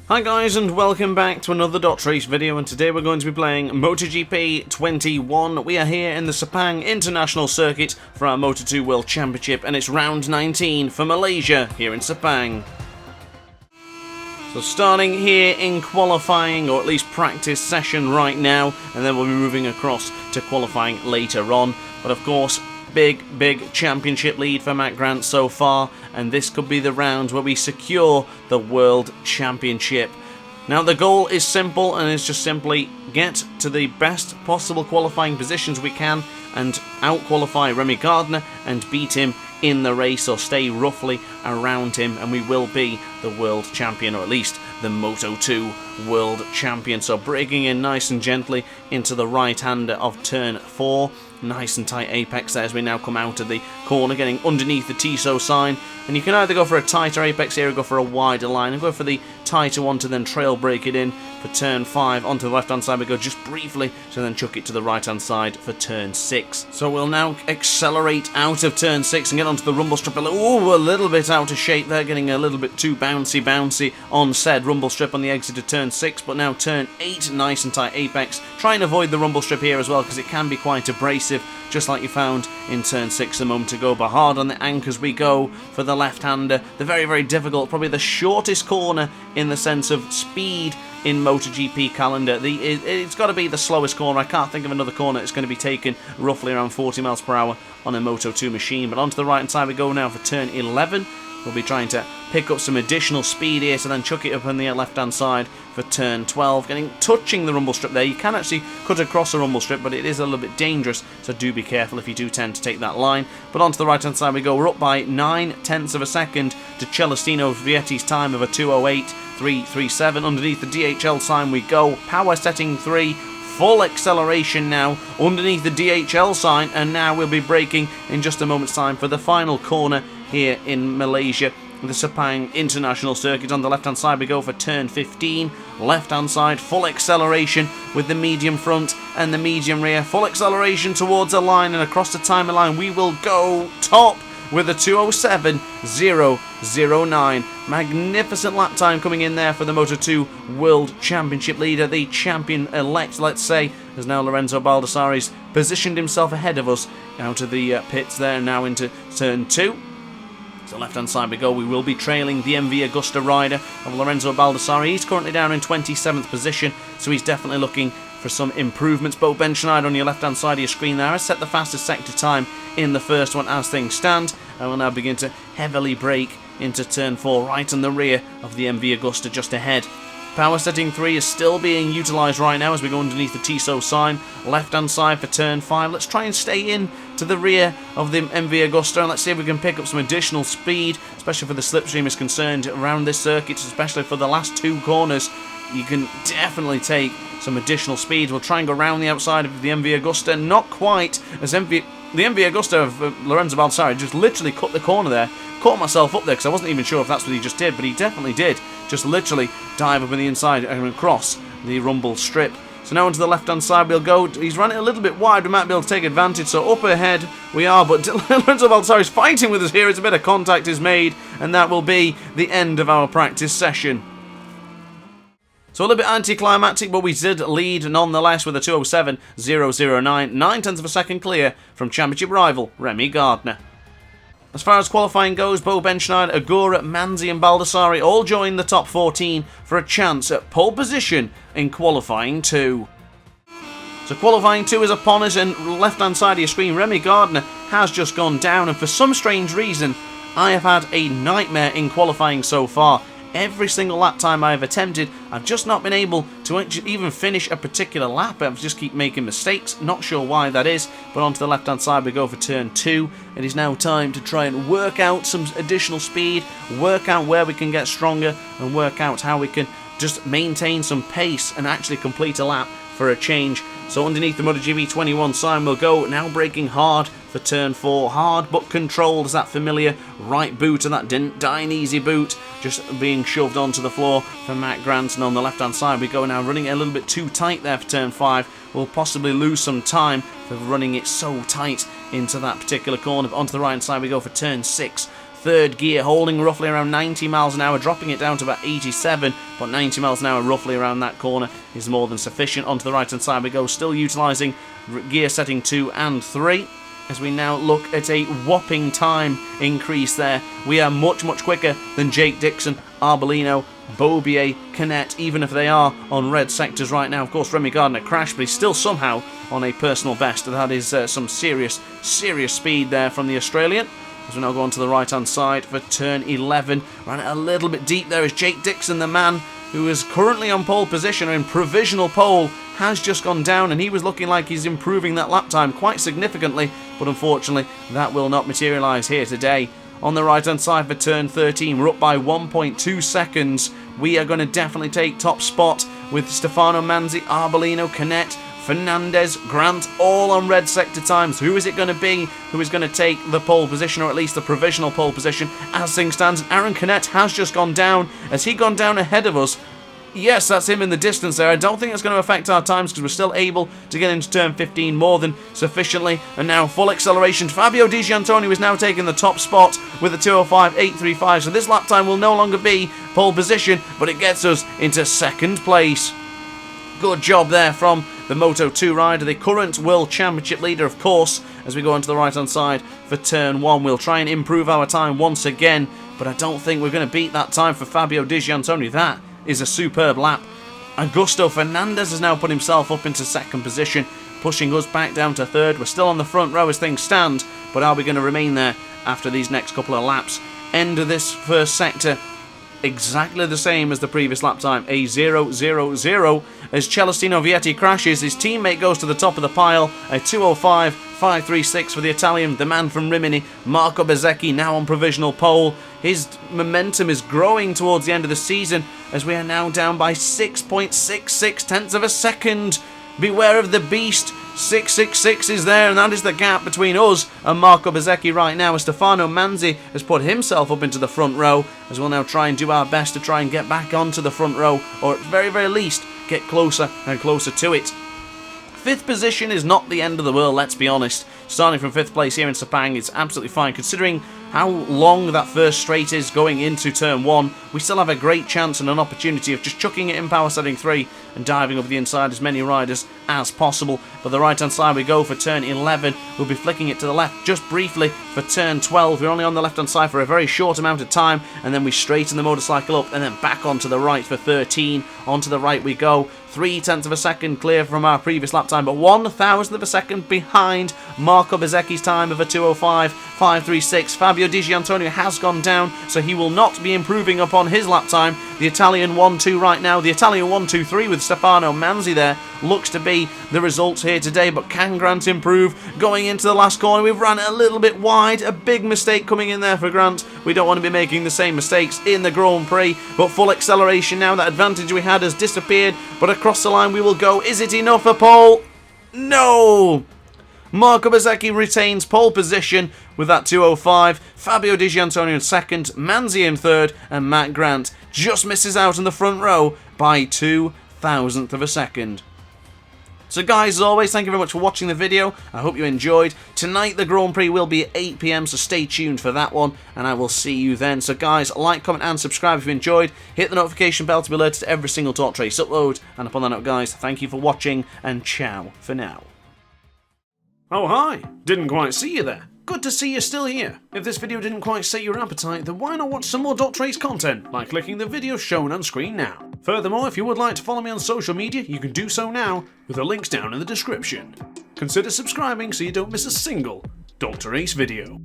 Hi guys, and welcome back to another Dot Race video, and today we're going to be playing MotoGP 21. We are here in the Sepang International Circuit for our Moto2 World Championship, and it's round 19 for Malaysia here in Sepang. So starting here in qualifying, or at least practice session right now, and then we'll be moving across to qualifying later on. But of course, big championship lead for Matt Grant so far, and this could be the round where we secure the World Championship. Now the goal is simple, and it's just simply get to the best possible qualifying positions we can and out-qualify Remy Gardner and beat him in the race, or stay roughly around him, and we will be the world champion, or at least the Moto2 world champion. So braking in nice and gently into the right-hander of turn 4. Nice and tight apex there as we now come out of the corner, getting underneath the TISO sign. And you can either go for a tighter apex here or go for a wider line, and go for the tighter one to then trail brake it in for turn 5. Onto the left hand side we go just briefly, so then chuck it to the right hand side for turn 6. So we'll now accelerate out of turn 6 and get onto the rumble strip. Ooh, a little bit out of shape there, getting a little bit too bouncy on said rumble strip on the exit of turn 6. But now turn 8, nice and tight apex. Try and avoid the rumble strip here as well, because it can be quite abrasive, just like you found in turn 6 a moment ago. But hard on the anchors we go for the left-hander. The very difficult, probably the shortest corner in the sense of speed in MotoGP calendar. It's got to be the slowest corner. I can't think of another corner that's going to be taken roughly around 40 miles per hour on a Moto2 machine. But onto the right-hand side we go now for turn 11. We'll be trying to pick up some additional speed here, so then chuck it up on the left-hand side for turn 12. Touching the rumble strip there. You can actually cut across a rumble strip, but it is a little bit dangerous, so do be careful if you do tend to take that line. But onto the right-hand side we go. We're up by 9/10 of a second to Celestino Vietti's time of a 2:08.337. Underneath the DHL sign we go. Power setting 3. Full acceleration now underneath the DHL sign, and now we'll be braking in just a moment's time for the final corner here in Malaysia, the Sepang International Circuit. On the left hand side we go for turn 15. Left hand side, full acceleration with the medium front and the medium rear. Full acceleration towards a line, and across the timer line we will go top with a 2:07.009. Magnificent lap time coming in there for the Moto2 World Championship leader, the champion-elect, let's say, as now Lorenzo Baldassarri's positioned himself ahead of us out of the pits there, now into turn 2. So left-hand side we go. We will be trailing the MV Agusta rider of Lorenzo Baldassarri. He's currently down in 27th position, so he's definitely looking for some improvements. Bo Benschneider on your left-hand side of your screen there has set the fastest sector time in the first one as things stand, and will now begin to heavily brake into turn 4, right on the rear of the MV Agusta just ahead. Power setting 3 is still being utilised right now as we go underneath the TISO sign. Left-hand side for turn 5. Let's try and stay in to the rear of the MV Agusta, and let's see if we can pick up some additional speed, especially for the slipstream is concerned around this circuit, especially for the last 2 corners. You can definitely take some additional speed. We'll try and go around the outside of the MV Agusta. Not quite, as the MV Agusta of Lorenzo Baldassarri just literally cut the corner there. Caught myself up there because I wasn't even sure if that's what he just did, but he definitely did. Just literally dive up on the inside and across the rumble strip. So now onto the left-hand side we'll go. He's run it a little bit wide. We might be able to take advantage. So up ahead we are, but Lorenzo Baldassarri is fighting with us here as a bit of contact is made, and that will be the end of our practice session. So a little bit anticlimactic, but we did lead nonetheless with a 2:07.009, 9/10 of a second clear from championship rival Remy Gardner. As far as qualifying goes, Bo Benschneider, Agura, Manzi and Baldassarri all join the top 14 for a chance at pole position in qualifying 2. So qualifying 2 is upon us, and left hand side of your screen, Remy Gardner has just gone down, and for some strange reason I have had a nightmare in qualifying so far. Every single lap time I have attempted, I've just not been able to even finish a particular lap. I just keep making mistakes. Not sure why that is. But onto the left-hand side we go for turn 2. It is now time to try and work out some additional speed, work out where we can get stronger, and work out how we can just maintain some pace and actually complete a lap for a change. So underneath the MotoGP 21 sign we'll go, now braking hard for turn 4. Hard but controlled, as that familiar right boot, and that didn't die an easy boot just being shoved onto the floor for Matt Grant. And on the left hand side we go now, running it a little bit too tight there for turn 5. We'll possibly lose some time for running it so tight into that particular corner. But onto the right hand side we go for turn 6. third gear, holding roughly around 90 miles an hour, dropping it down to about 87, but 90 miles an hour roughly around that corner is more than sufficient. Onto the right hand side we go, still utilising gear setting 2 and 3. As we now look at a whopping time increase there. We are much quicker than Jake Dixon, Arbolino, Beaubier, Canet, even if they are on red sectors right now. Of course, Remy Gardner crashed, but he's still somehow on a personal best. That is some serious speed there from the Australian. As we now go on to the right-hand side for turn 11. Ran it a little bit deep there as Jake Dixon, the man who is currently on pole position or in provisional pole, has just gone down, and he was looking like he's improving that lap time quite significantly, but unfortunately that will not materialise here today. On the right hand side for turn 13, we're up by 1.2 seconds. We are going to definitely take top spot with Stefano Manzi, Arbolino, Canet, Fernandez, Grant, all on red sector times. Who is it going to be who is going to take the pole position, or at least the provisional pole position as things stand? Aaron Canet has just gone down. Has he gone down ahead of us? Yes, that's him in the distance there. I don't think it's going to affect our times because we're still able to get into turn 15 more than sufficiently. And now full acceleration. Fabio Di Giannantonio is now taking the top spot with a 2:05.835. So this lap time will no longer be pole position, but it gets us into second place. Good job there from the Moto2 rider, the current World Championship leader, of course. As we go onto the right-hand side for turn 1, we'll try and improve our time once again, but I don't think we're going to beat that time for Fabio Di Giannantonio. That is a superb lap. Augusto Fernandez has now put himself up into second position, pushing us back down to third. We're still on the front row as things stand, but are we going to remain there after these next couple of laps? End of this first sector exactly the same as the previous lap time, a 0:00. As Celestino Vietti crashes, his teammate goes to the top of the pile, a 2:05.536 for the Italian, the man from Rimini, Marco Bezzecchi, now on provisional pole. His momentum is growing towards the end of the season as we are now down by 6.66 tenths of a second. Beware of the beast. 666 is there, and that is the gap between us and Marco Bezzecchi right now, as Stefano Manzi has put himself up into the front row, as we'll now try and do our best to try and get back onto the front row, or at the very least get closer and closer to it. Fifth position is not the end of the world, let's be honest. Starting from 5th place here in Sepang, it's absolutely fine considering how long that first straight is going into turn 1. We still have a great chance and an opportunity of just chucking it in power setting 3 and diving over the inside as many riders as possible. But the right hand side we go for turn 11. We'll be flicking it to the left just briefly for turn 12. We're only on the left hand side for a very short amount of time, and then we straighten the motorcycle up and then back onto the right for 13. Onto the right we go. 3 tenths of a second clear from our previous lap time, but 1,000th of a second behind Marco Bezzecchi's time of a 2:05.536. Fabio Di Giannantonio has gone down, so he will not be improving upon his lap time. The Italian 1-2 right now, the Italian 1-2-3 with Stefano Manzi there looks to be the results here today, but can Grant improve? Going into the last corner, we've ran it a little bit wide, a big mistake coming in there for Grant. We don't want to be making the same mistakes in the Grand Prix, but full acceleration now, that advantage we had has disappeared, but across the line we will go. Is it enough for pole? No! Marco Bezzecchi retains pole position with that 2:05. Fabio Di Giannantonio in second, Manzi in third, and Matt Grant just misses out in the front row by 2,000th of a second. So guys, as always, thank you very much for watching the video. I hope you enjoyed. Tonight the Grand Prix will be at 8 PM, so stay tuned for that one, and I will see you then. So guys, like, comment and subscribe if you enjoyed. Hit the notification bell to be alerted to every single Talk Trace upload. And upon that note guys, thank you for watching, and ciao for now. Oh hi, didn't quite see you there. Good to see you're still here. If this video didn't quite set your appetite, then why not watch some more Trace content by clicking the video shown on screen now. Furthermore, if you would like to follow me on social media, you can do so now with the links down in the description. Consider subscribing so you don't miss a single Dr. Ace video.